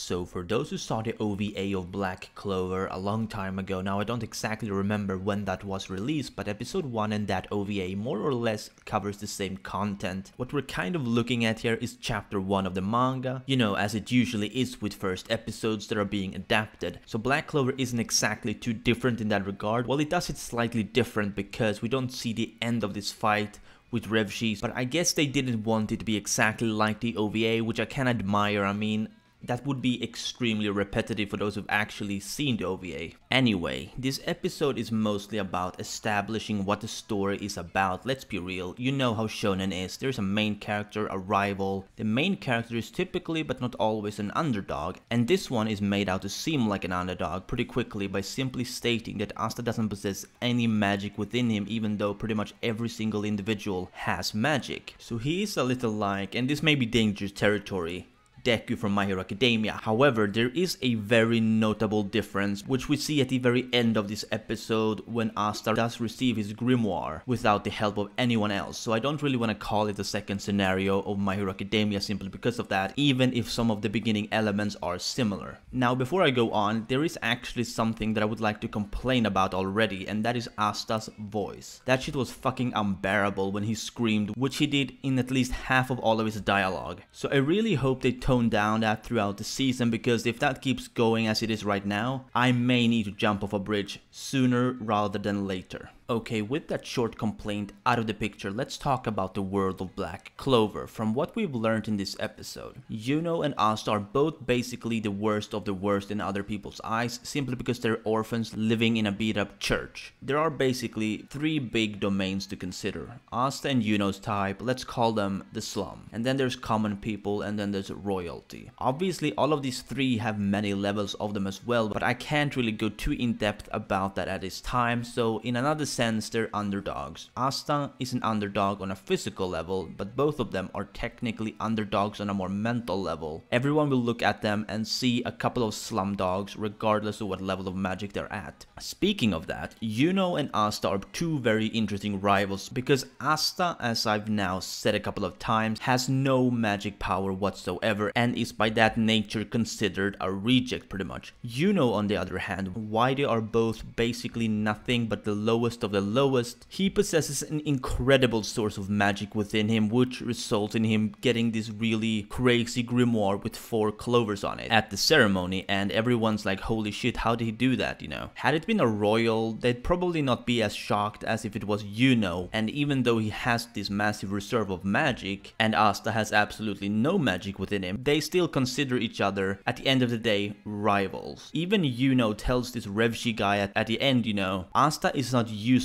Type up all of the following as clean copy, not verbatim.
So for those who saw the OVA of Black Clover a long time ago, now I don't exactly remember when that was released, but episode 1 in that OVA more or less covers the same content. What we're kind of looking at here is chapter 1 of the manga, you know, as it usually is with first episodes that are being adapted. So Black Clover isn't exactly too different in that regard. Well, it does it slightly different because we don't see the end of this fight with Revshis, but I guess they didn't want it to be exactly like the OVA, which I can admire. I mean, that would be extremely repetitive for those who've actually seen the OVA. Anyway, this episode is mostly about establishing what the story is about. Let's be real, you know how shonen is. There's a main character, a rival. The main character is typically but not always an underdog, and this one is made out to seem like an underdog pretty quickly by simply stating that Asta doesn't possess any magic within him, even though pretty much every single individual has magic. So he is a little like, and this may be dangerous territory, Deku from My Hero Academia. However, there is a very notable difference, which we see at the very end of this episode when Asta does receive his grimoire without the help of anyone else. So I don't really want to call it a second scenario of My Hero Academia simply because of that, even if some of the beginning elements are similar. Now, before I go on, there is actually something that I would like to complain about already, and that is Asta's voice. That shit was fucking unbearable when he screamed, which he did in at least half of all of his dialogue. So I really hope they tone down that throughout the season, because if that keeps going as it is right now, I may need to jump off a bridge sooner rather than later. Okay, with that short complaint out of the picture, let's talk about the world of Black Clover. From what we've learned in this episode, Yuno and Asta are both basically the worst of the worst in other people's eyes, simply because they're orphans living in a beat-up church. There are basically 3 big domains to consider. Asta and Yuno's type, let's call them the slum. And then there's common people, and then there's royalty. Obviously, all of these 3 have many levels of them as well, but I can't really go too in-depth about that at this time, so in another sense, they're underdogs. Asta is an underdog on a physical level, but both of them are technically underdogs on a more mental level. Everyone will look at them and see a couple of slum dogs regardless of what level of magic they're at. Speaking of that, Yuno and Asta are 2 very interesting rivals, because Asta, as I've now said a couple of times, has no magic power whatsoever and is by that nature considered a reject pretty much. Yuno, on the other hand, why they are both basically nothing but the lowest of the lowest, he possesses an incredible source of magic within him, which results in him getting this really crazy grimoire with 4 clovers on it at the ceremony, and everyone's like, holy shit, how did he do that, you know? Had it been a royal, they'd probably not be as shocked as if it was Yuno, and even though he has this massive reserve of magic and Asta has absolutely no magic within him, they still consider each other, at the end of the day, rivals. Even Yuno tells this Revshi guy at the end, you know, Asta is not useless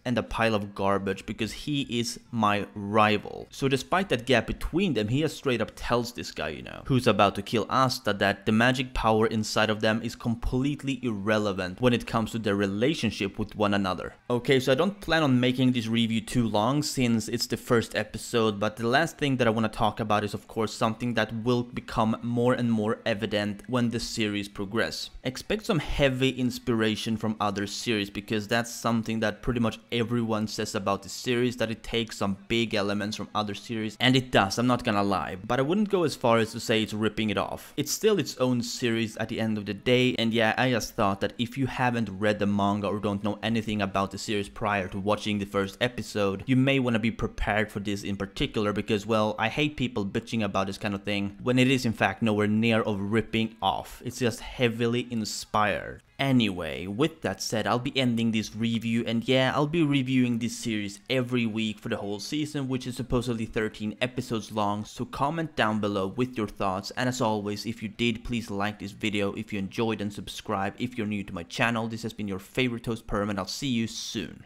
and a pile of garbage because he is my rival. So despite that gap between them, he straight up tells this guy, you know, who's about to kill Asta, that the magic power inside of them is completely irrelevant when it comes to their relationship with one another. Okay, so I don't plan on making this review too long since it's the first episode, but the last thing that I want to talk about is of course something that will become more and more evident when the series progress. Expect some heavy inspiration from other series, because that's something that pretty much everyone says about the series, that it takes some big elements from other series, and it does, I'm not gonna lie, but I wouldn't go as far as to say it's ripping it off. It's still its own series at the end of the day, and yeah, I just thought that if you haven't read the manga or don't know anything about the series prior to watching the first episode, you may want to be prepared for this in particular, because well, I hate people bitching about this kind of thing when it is in fact nowhere near of ripping off. It's just heavily inspired. Anyway, with that said, I'll be ending this review, and yeah, I'll be reviewing this series every week for the whole season, which is supposedly 13 episodes long, so comment down below with your thoughts, and as always, if you did, please like this video if you enjoyed, and subscribe if you're new to my channel. This has been your favorite host Perm, and I'll see you soon.